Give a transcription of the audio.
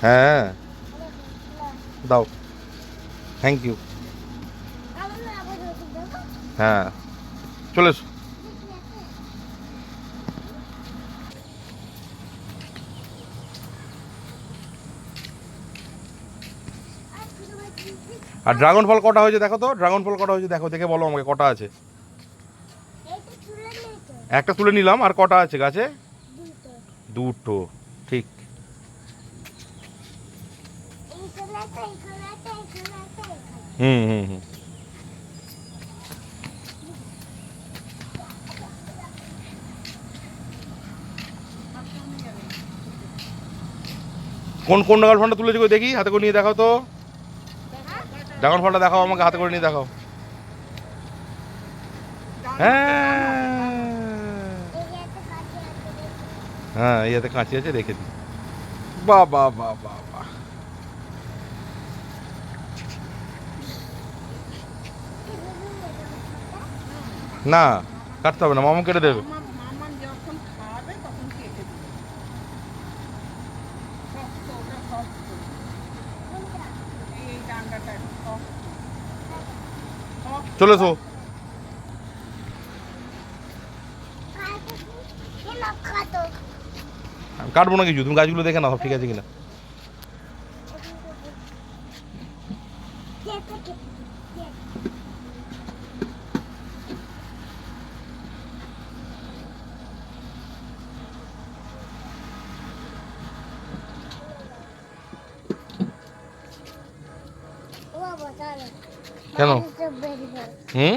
হ্যাঁ দাও, thank you. হ্যাঁ চলে এসো। আর ড্রাগন ফল কটা হয়েছে দেখো তো, ড্রাগন ফল কটা হয়েছে দেখো, দেখে বলো আমাকে কটা আছে। একটা তুলে নিলাম, আর কটা আছে গাছে? দুটো, ঠিক। হুম হুম হুম। কোন কোন ড্রাগন ফলটা তুলেছি কই দেখি, হাতে করে নিয়ে দেখাও তো। ড্রাগন ফলটা দেখাও আমাকে, হাতে করে নিয়ে দেখাও। হ্যাঁ হ্যাঁ, এই হাতে কাঁচি আছে, রেখে দিই। বাহ বাহ বাহ বাহ বাহ। না কাটতে হবে না, মামা কেটে দেবে। চলে এসো। আমি কাটবো না কিছু, তুমি গাছগুলো দেখে না সব ঠিক আছে কিনা। কেন? হুম।